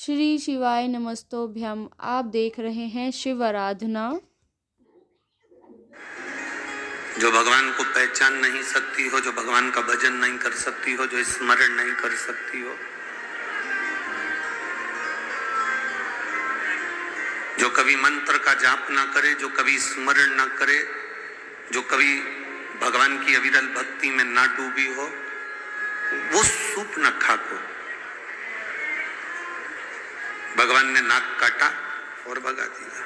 श्री शिवाय नमस्तोभ्यम। आप देख रहे हैं शिव आराधना। जो भगवान को पहचान नहीं सकती हो, जो भगवान का भजन नहीं कर सकती हो, जो स्मरण नहीं कर सकती हो, जो कभी मंत्र का जाप ना करे, जो कभी स्मरण ना करे, जो कभी भगवान की अविरल भक्ति में ना डूबी हो, वो सूप न खाको। भगवान ने नाक काटा और भगा दिया।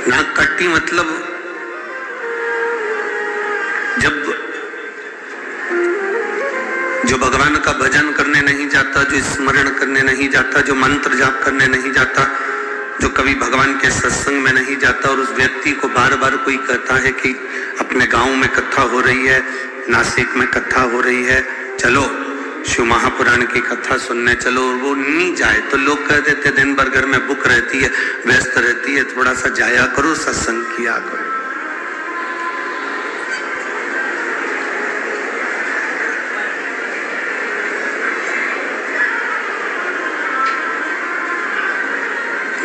नाक काटी मतलब जब जो भगवान का भजन करने नहीं जाता, जो स्मरण करने नहीं जाता, जो मंत्र जाप करने नहीं जाता, जो कभी भगवान के सत्संग में नहीं जाता, और उस व्यक्ति को बार बार कोई कहता है कि अपने गांव में कथा हो रही है, नासिक में कथा हो रही है, चलो शिव महापुराण की कथा सुनने चलो, और वो नहीं जाए तो लोग कह देते दिन भर घर में बुक रहती है, व्यस्त रहती है, थोड़ा सा जाया करो, सत्संग किया करो।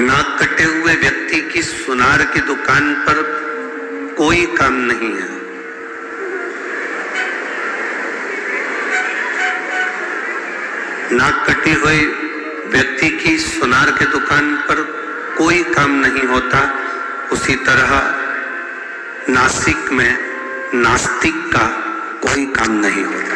नाक कटे हुए व्यक्ति की सुनार की दुकान पर कोई काम नहीं है। नाक कटी हुई व्यक्ति की सुनार के दुकान पर कोई काम नहीं होता। उसी तरह नासिक में नास्तिक का कोई काम नहीं होता।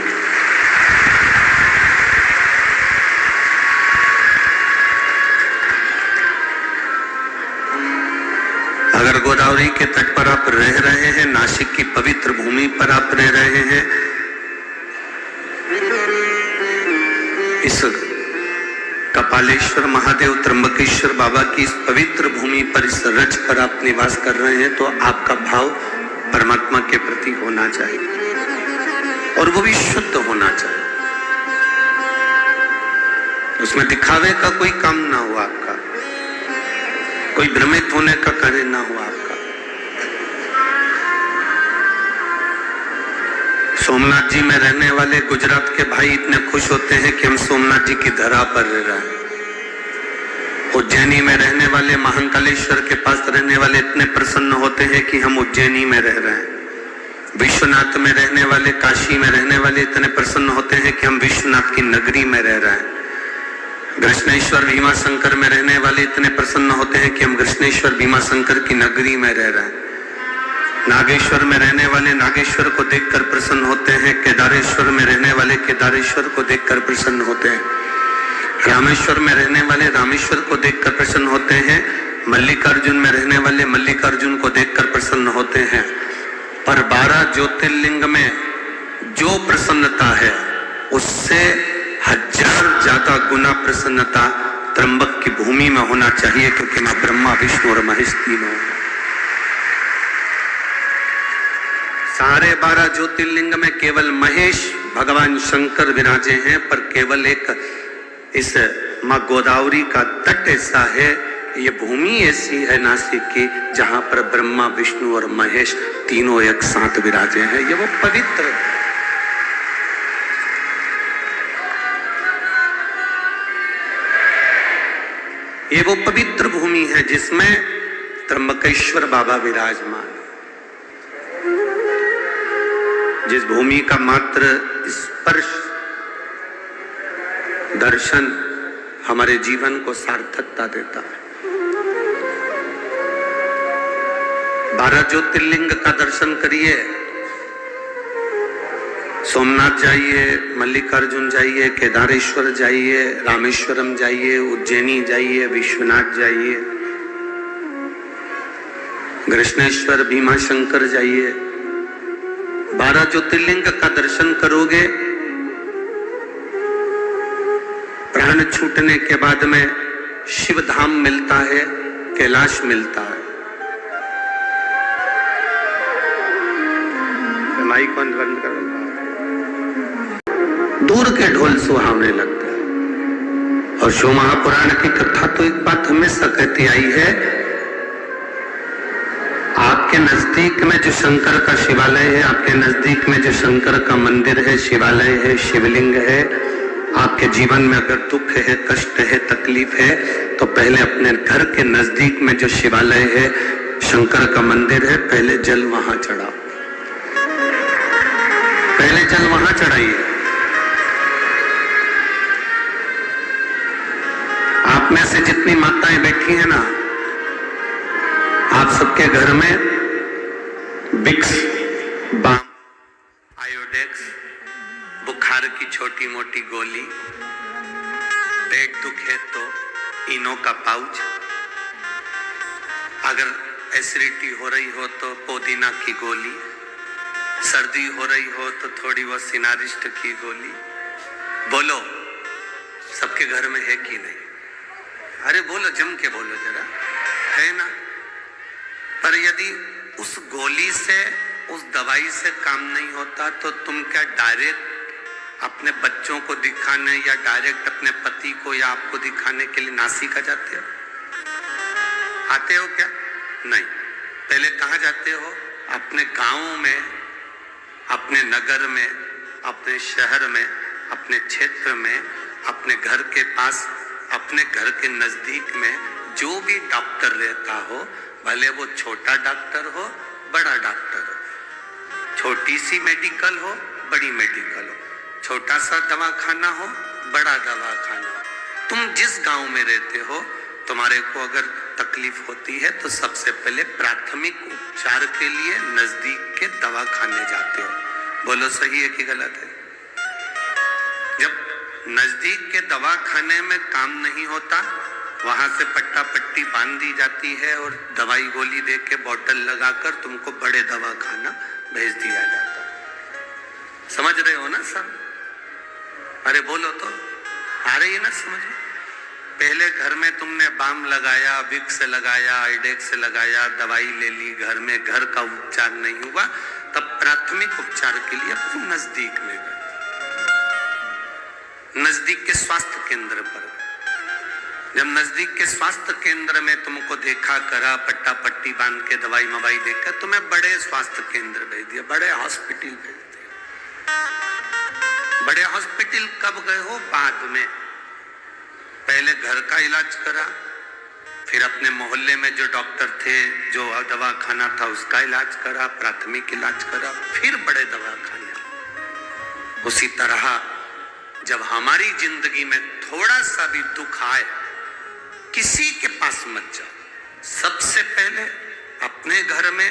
अगर गोदावरी के तट पर आप रह रहे हैं, नासिक की पवित्र भूमि पर आप रह रहे हैं, इस कपालेश्वर महादेव त्र्यंबकेश्वर बाबा की इस पवित्र भूमि पर, इस रज पर आप निवास कर रहे हैं, तो आपका भाव परमात्मा के प्रति होना चाहिए, और वो भी शुद्ध होना चाहिए। उसमें दिखावे का कोई काम ना हो आपका, कोई भ्रमित होने का कार्य ना हो आपका। सोमनाथ जी में रहने वाले गुजरात के भाई इतने खुश होते हैं कि हम सोमनाथ जी की धरा पर रह रहे हैं। उज्जैनी में रहने वाले, महाकालेश्वर के पास रहने वाले इतने प्रसन्न होते हैं कि हम उज्जैनी में रह रहे हैं। विश्वनाथ में रहने वाले, काशी में रहने वाले इतने प्रसन्न होते हैं कि हम विश्वनाथ की नगरी में रह रहे हैं। कृष्णेश्वर भीमा शंकर में रहने वाले इतने प्रसन्न होते हैं कि हम कृष्णेश्वर भीमा शंकर की नगरी में रह रहे हैं। नागेश्वर में रहने वाले नागेश्वर को देखकर प्रसन्न होते हैं। केदारेश्वर में रहने वाले केदारेश्वर को देखकर प्रसन्न होते हैं। रामेश्वर में रहने वाले रामेश्वर को देखकर प्रसन्न होते हैं। मल्लिकार्जुन में रहने वाले मल्लिकार्जुन को देखकर प्रसन्न होते हैं। पर 12 ज्योतिर्लिंग में जो प्रसन्नता है, उससे 1000 ज्यादा गुना प्रसन्नता त्र्यंबक की भूमि में होना चाहिए, क्योंकि मैं ब्रह्मा विष्णु और महेश तीनों। सारे 12 ज्योतिर्लिंग में केवल महेश भगवान शंकर विराजे हैं, पर केवल एक इस माँ गोदावरी का तट ऐसा है, ये भूमि ऐसी है नासिक की, जहां पर ब्रह्मा विष्णु और महेश तीनों एक साथ विराजे हैं। ये वो पवित्र, ये वो पवित्र भूमि है जिसमें त्र्यंबकेश्वर बाबा विराजमान। जिस भूमि का मात्र स्पर्श, दर्शन हमारे जीवन को सार्थकता देता है। 12 ज्योतिर्लिंग का दर्शन करिए, सोमनाथ जाइए, मल्लिकार्जुन जाइए, केदारेश्वर जाइए, रामेश्वरम जाइए, उज्जैनी जाइए, विश्वनाथ जाइए, कृष्णेश्वर भीमा शंकर जाइए। 12 ज्योतिर्लिंग का दर्शन करोगे, प्राण छूटने के बाद में शिव धाम मिलता है, कैलाश मिलता है। माइक बंद कर, दूर के ढोल सुहावने लगते हैं। और शिव महापुराण की कथा तो एक बात हमेशा कहती आई है, आप आपके नजदीक में जो शंकर का शिवालय है, आपके नजदीक में जो शंकर का मंदिर है, शिवालय है, शिवलिंग है, आपके जीवन में अगर दुख है, कष्ट है, तकलीफ है, तो पहले अपने घर के नजदीक में जो शिवालय है, शंकर का मंदिर है, पहले जल वहां चढ़ाओ, पहले जल वहां चढ़ाइए। आप में से जितनी माताएं बैठी हैं ना, आप सबके घर में विक्स, बाम, आयोडेक्स, बुखार की छोटी मोटी गोली, पेट दुखे तो इनो का पाउच, अगर एसिडिटी हो रही हो तो पुदीना की गोली, सर्दी हो रही हो तो थोड़ी वो सिनारिस्ट की गोली। बोलो, सबके घर में है कि नहीं? अरे बोलो, जम के बोलो जरा, है ना? पर यदि उस गोली से, उस दवाई से काम नहीं होता तो तुम क्या डायरेक्ट अपने बच्चों को दिखाने या डायरेक्ट अपने पति को या आपको दिखाने के लिए नासिका जाते हो? आते हो क्या? नहीं। पहले कहाँ जाते हो? अपने गांव में, अपने नगर में, अपने शहर में, अपने क्षेत्र में, अपने घर के पास, अपने घर के नजदीक में जो भी डॉक्टर रहता हो, भले वो छोटा डॉक्टर हो, बड़ा डॉक्टर हो, छोटी सी मेडिकल हो, बड़ी मेडिकल हो, छोटा सा दवाखाना हो, बड़ा दवाखाना हो, तुम जिस गांव में रहते हो, तुम्हारे को अगर तकलीफ होती है तो सबसे पहले प्राथमिक उपचार के लिए नजदीक के दवाखाने जाते हो। बोलो, सही है कि गलत है? जब नजदीक के दवाखाने में काम नहीं होता, वहां से पट्टा पट्टी बांध दी जाती है और दवाई गोली दे के बोतल लगाकर तुमको बड़े दवाखाना भेज दिया जाता है। समझ रहे हो ना सब? अरे बोलो तो, आ रही है ना समझ? पहले घर में तुमने बाम लगाया, विक्स लगाया, आइडेक्स लगाया, दवाई ले ली, घर में घर का उपचार नहीं हुआ, तब प्राथमिक उपचार के लिए अपने नजदीक में गए, नजदीक के स्वास्थ्य केंद्र पर। जब नजदीक के स्वास्थ्य केंद्र में तुमको देखा करा, पट्टा पट्टी बांध के दवाई मवाई देकर तुम्हें बड़े स्वास्थ्य केंद्र भेज दिया, बड़े हॉस्पिटल भेज दिया। बड़े हॉस्पिटल कब गए हो? बाद में। पहले घर का इलाज करा, फिर अपने मोहल्ले में जो डॉक्टर थे, जो दवाखाना था, उसका इलाज करा, प्राथमिक इलाज करा, फिर बड़े दवाखाने। उसी तरह जब हमारी जिंदगी में थोड़ा सा भी दुख आए, किसी के पास मत जाओ, सबसे पहले अपने घर में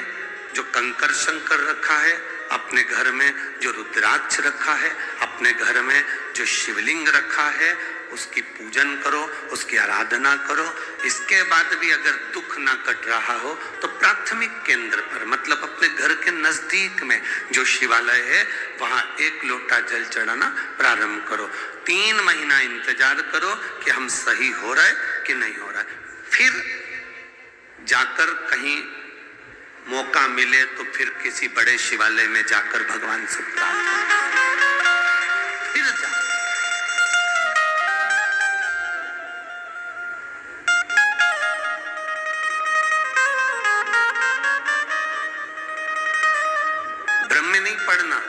जो कंकर शंकर रखा है, अपने घर में जो रुद्राक्ष रखा है, अपने घर में जो शिवलिंग रखा है, उसकी पूजन करो, उसकी आराधना करो। इसके बाद भी अगर दुख ना कट रहा हो तो प्राथमिक केंद्र पर, मतलब अपने घर के नजदीक में जो शिवालय है, वहां 1 लोटा जल चढ़ाना प्रारंभ करो। 3 महीना इंतजार करो कि हम सही हो रहा है कि नहीं हो रहा है। फिर जाकर कहीं मौका मिले तो फिर किसी बड़े शिवालय में जाकर भगवान से प्रार्थना, फिर जा। ब्रह्म नहीं पढ़ना।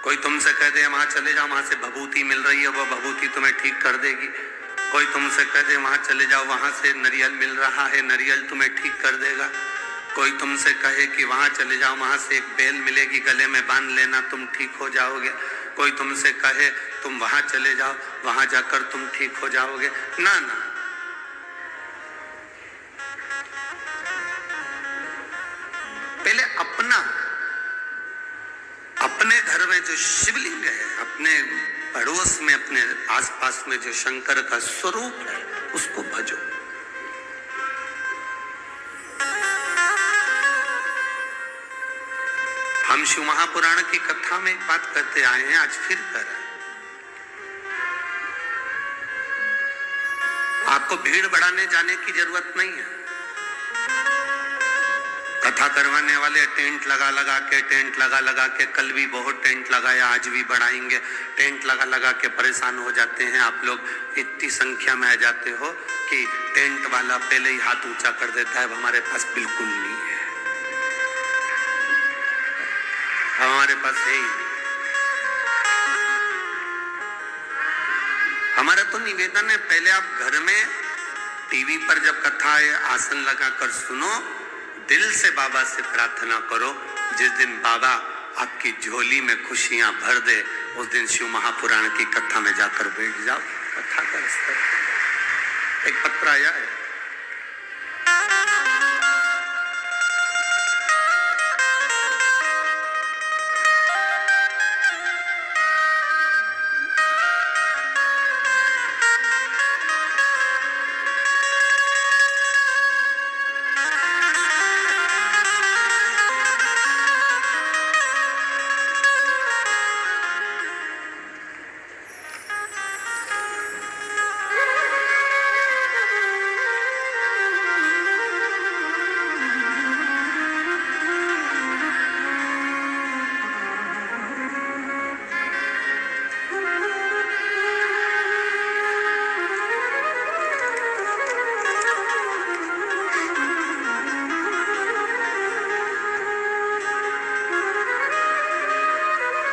कोई तुमसे कह दे वहां चले जाओ, वहां से भभूति मिल रही है, वो भभूति तुम्हें ठीक कर देगी। कोई तुमसे कह दे वहां चले जाओ, वहां से नारियल मिल रहा है, नारियल तुम्हें ठीक कर देगा। कोई तुमसे कहे कि वहां चले जाओ, वहां से एक बेल मिलेगी, गले में बांध लेना, तुम ठीक हो जाओगे। कोई तुमसे कहे तुम वहां चले जाओ, वहां जाकर तुम ठीक हो जाओगे। ना ना, पहले अपने घर में जो शिवलिंग है, अपने पड़ोस में, अपने आसपास में जो शंकर का स्वरूप है, उसको भजो। हम शिव महापुराण की कथा में एक बात करते आए हैं, आज फिर कर रहे हैं। आपको भीड़ बढ़ाने जाने की जरूरत नहीं है। कथा करवाने वाले टेंट लगा के कल भी बहुत टेंट लगाया, आज भी बढ़ाएंगे। टेंट लगा के परेशान हो जाते हैं आप लोग, इतनी संख्या में आ जाते हो कि टेंट वाला पहले ही हाथ ऊंचा कर देता है, हमारे पास बिल्कुल नहीं है। हमारे पास है ही। हमारा तो निवेदन है, पहले आप घर में टीवी पर जब कथा है आसन लगाकर सुनो, दिल से बाबा से प्रार्थना करो। जिस दिन बाबा आपकी झोली में खुशियां भर दे, उस दिन शिव महापुराण की कथा में जाकर बैठ जाओ। कथा का स्तर एक पत्र आया है,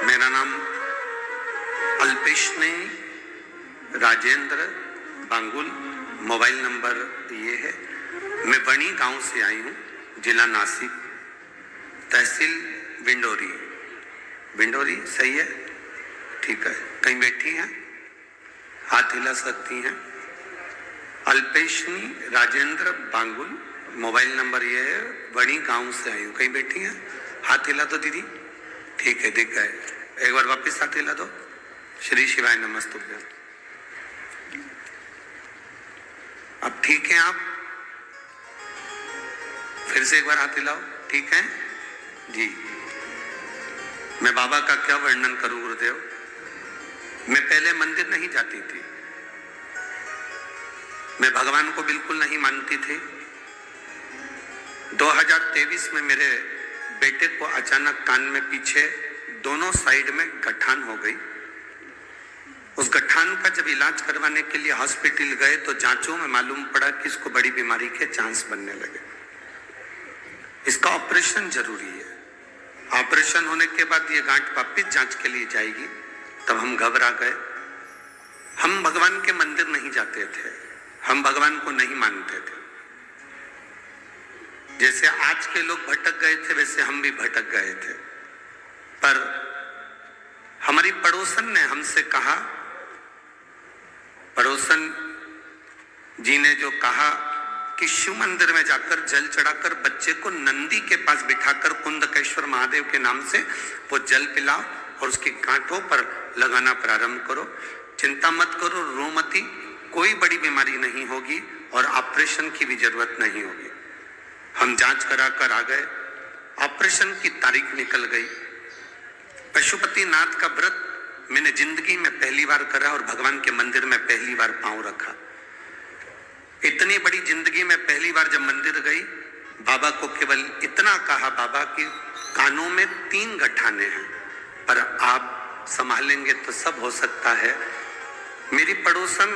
मेरा नाम अल्पेश राजेंद्र बांगुल, मोबाइल नंबर ये है। मैं बणी गांव से आई हूँ, जिला नासिक, तहसील विंडोरी। विंडोरी सही है? ठीक है। कहीं बैठी हैं? हाथ हिला सकती हैं। अल्पेशनी राजेंद्र बांगुल, मोबाइल नंबर ये है, बणी गांव से आई हूँ। कहीं बैठी हैं? हाथ हिला दो दीदी। ठीक है, दिख गए। एक बार वापिस हाथ हिला दो। श्री शिवाय नमस्तुभ्यं। अब ठीक है आप? फिर से एक बार हाथ हिलाओ। ठीक है जी। मैं बाबा का क्या वर्णन करूं गुरुदेव। मैं पहले मंदिर नहीं जाती थी, मैं भगवान को बिल्कुल नहीं मानती थी। 2023 में मेरे बेटे को अचानक कान में पीछे दोनों साइड में गठान हो गई। उस गठान का जब इलाज करवाने के लिए हॉस्पिटल गए तो जांचों में मालूम पड़ा कि इसको बड़ी बीमारी के चांस बनने लगे। इसका ऑपरेशन जरूरी है। ऑपरेशन होने के बाद ये गांठ वापिस जांच के लिए जाएगी। तब हम घबरा गए। हम भगवान के मंदिर नहीं जाते थे, हम भगवान को नहीं मानते थे। जैसे आज के लोग भटक गए थे, वैसे हम भी भटक गए थे। पर हमारी पड़ोसन ने हमसे कहा, पड़ोसन जी ने जो कहा कि शिव मंदिर में जाकर जल चढ़ाकर बच्चे को नंदी के पास बिठाकर कुंदकेश्वर महादेव के नाम से वो जल पिलाओ और उसकी गांठों पर लगाना प्रारंभ करो। चिंता मत करो, रो मती, कोई बड़ी बीमारी नहीं होगी और ऑपरेशन की भी जरूरत नहीं होगी। हम जांच कराकर आ गए। ऑपरेशन की तारीख निकल गई। पशुपतिनाथ का व्रत मैंने जिंदगी में पहली बार करा और भगवान के मंदिर में पहली बार पांव रखा। इतनी बड़ी जिंदगी में पहली बार जब मंदिर गई, बाबा को केवल इतना कहा, बाबा की कानों में 3 गठाने हैं, पर आप संभालेंगे तो सब हो सकता है। मेरी पड़ोसन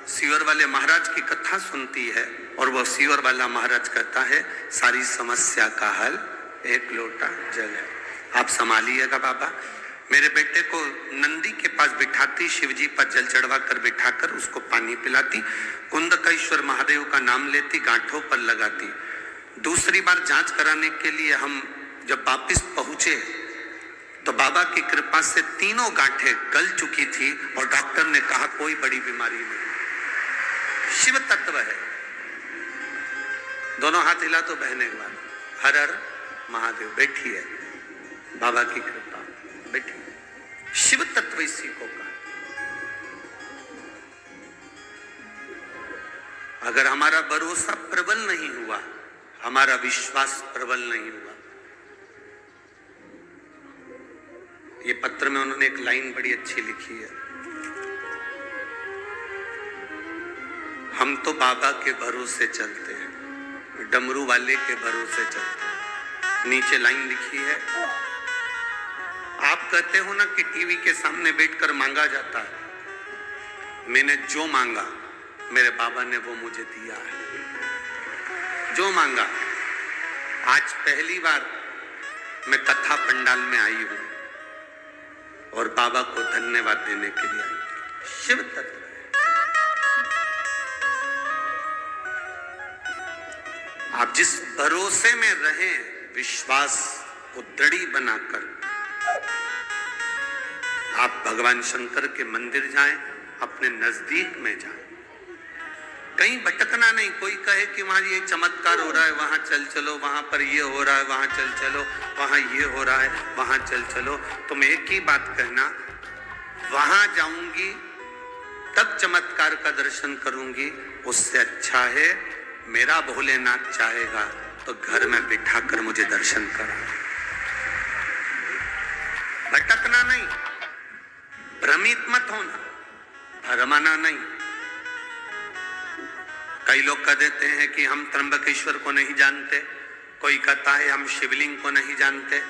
सीवर वाले महाराज की कथा सुनती है और वो सीवर वाला महाराज कहता है, सारी समस्या का हल एक लोटा जल है। आप संभालिएगा बाबा। मेरे बेटे को नंदी के पास बिठाती, शिवजी पर जल चढ़वा कर बिठाकर उसको पानी पिलाती, कुंदकेश्वर महादेव का नाम लेती, गांठों पर लगाती। दूसरी बार जांच कराने के लिए हम जब वापिस पहुंचे तो बाबा की कृपा से तीनों गांठें गल चुकी थी और डॉक्टर ने कहा कोई बड़ी बीमारी नहीं, शिव तत्व है। दोनों हाथ हिला तो बहने के बाद हर हर महादेव। बैठिए, बाबा की कृपा, बैठिए। शिव तत्व इसी को कहा। अगर हमारा भरोसा प्रबल नहीं हुआ, हमारा विश्वास प्रबल नहीं हुआ। ये पत्र में उन्होंने एक लाइन बड़ी अच्छी लिखी है, हम तो बाबा के भरोसे चलते हैं, डमरू वाले के भरोसे चलते हैं। नीचे लाइन लिखी है, आप कहते हो ना कि टीवी के सामने बैठकर मांगा जाता है। मैंने जो मांगा मेरे बाबा ने वो मुझे दिया है। जो मांगा, आज पहली बार मैं कथा पंडाल में आई हूं और बाबा को धन्यवाद देने के लिए आई हूं। शिव तत्व आप जिस भरोसे में रहें, विश्वास को दृढ़ बनाकर आप भगवान शंकर के मंदिर जाएं, अपने नजदीक में जाएं, कहीं भटकना नहीं। कोई कहे कि वहां ये चमत्कार हो रहा है, वहां चल चलो, वहां पर ये हो रहा है, वहां चल चलो, वहां ये हो रहा है, वहां चल चलो। तुम एक ही बात कहना, वहां जाऊंगी तब चमत्कार का दर्शन करूंगी, उससे अच्छा है मेरा भोलेनाथ चाहेगा तो घर में बिठाकर मुझे दर्शन करा। भटकना नहीं, भ्रमित मत होना, भरमाना नहीं। कई लोग कह देते हैं कि हम त्र्यंबकेश्वर को नहीं जानते, कोई कहता है हम शिवलिंग को नहीं जानते,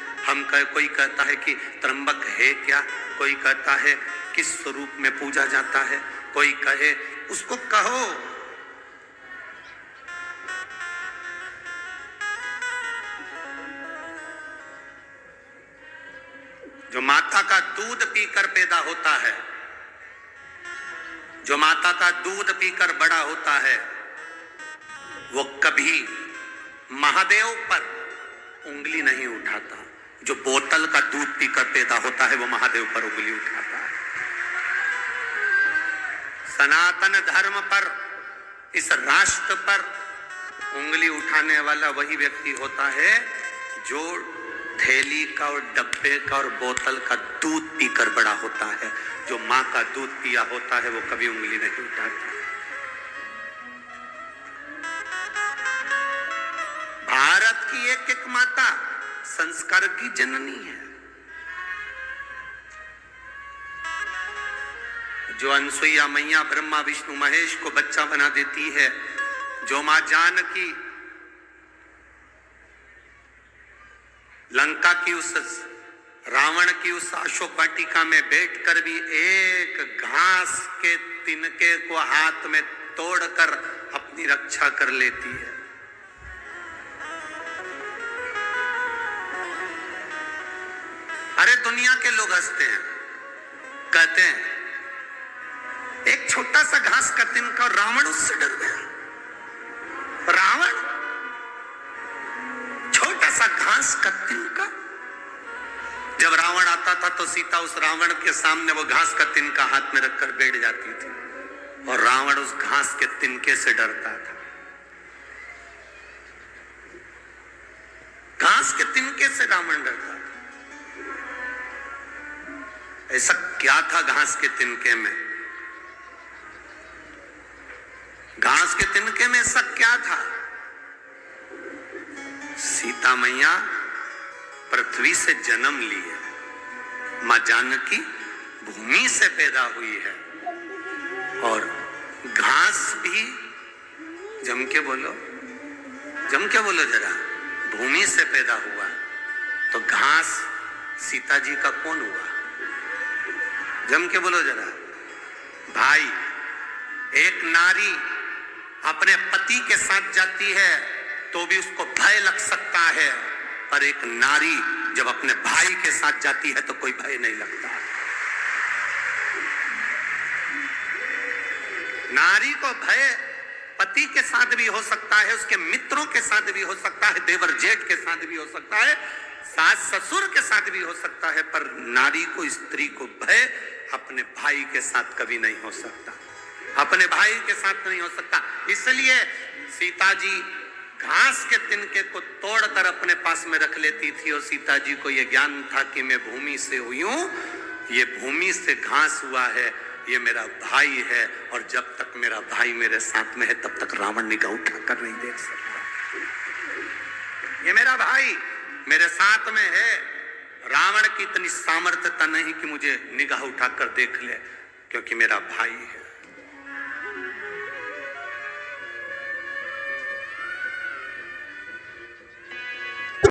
कोई कहता है कि त्र्यंबक है क्या, कोई कहता है किस स्वरूप में पूजा जाता है, कोई कहे, उसको कहो। जो माता का दूध पीकर पैदा होता है, जो माता का दूध पीकर बड़ा होता है, वो कभी महादेव पर उंगली नहीं उठाता। जो बोतल का दूध पीकर पैदा होता है वो महादेव पर उंगली उठाता है। सनातन धर्म पर, इस राष्ट्र पर उंगली उठाने वाला वही व्यक्ति होता है जो थैली का और डब्बे का और बोतल का दूध पीकर बड़ा होता है। जो मां का दूध पिया होता है वो कभी उंगली नहीं उठाता। भारत की एक एक माता संस्कार की जननी है। जो अनसुईया मैया ब्रह्मा विष्णु महेश को बच्चा बना देती है, जो मां जानकी लंका की उस रावण की उस अशोक वाटिका में बैठकर भी एक घास के तिनके को हाथ में तोड़कर अपनी रक्षा कर लेती है। अरे दुनिया के लोग हंसते हैं, कहते हैं एक छोटा सा घास का तिनका, रावण उससे डर गया। रावण छोटा सा घास का तिनका। जब रावण आता था तो सीता उस रावण के सामने वो घास का तिनका हाथ में रखकर बैठ जाती थी और रावण उस घास के तिनके से डरता था। घास के तिनके से रावण डरता था। ऐसा क्या था घास के तिनके में? घास के तिनके में ऐसा क्या था? सीता मैया पृथ्वी से जन्म ली है, मां जानकी भूमि से पैदा हुई है और घास भी, जम के बोलो जरा, भूमि से पैदा हुआ। तो घास सीता जी का कौन हुआ? जम के बोलो जरा। भाई, एक नारी अपने पति के साथ जाती है तो भी उसको भय लग सकता है, पर एक नारी जब अपने भाई के साथ जाती है तो कोई भय नहीं लगता। नारी को भय पति के साथ भी हो सकता है, उसके मित्रों के साथ भी हो सकता है, देवर जेठ के साथ भी हो सकता है, सास ससुर के साथ भी हो सकता है, पर नारी को, स्त्री को भय अपने भाई के साथ कभी नहीं हो सकता, अपने भाई के साथ नहीं हो सकता। इसलिए सीता जी घास के तिनके को तोड़कर अपने पास में रख लेती थी और सीता जी को यह ज्ञान था कि मैं भूमि से हुई हूं, ये भूमि से घास हुआ है, ये मेरा भाई है और जब तक मेरा भाई मेरे साथ में है तब तक रावण निगाह उठाकर नहीं देख सकता। ये मेरा भाई मेरे साथ में है, रावण की इतनी सामर्थ्यता नहीं कि मुझे निगाह उठाकर देख ले, क्योंकि मेरा भाई है।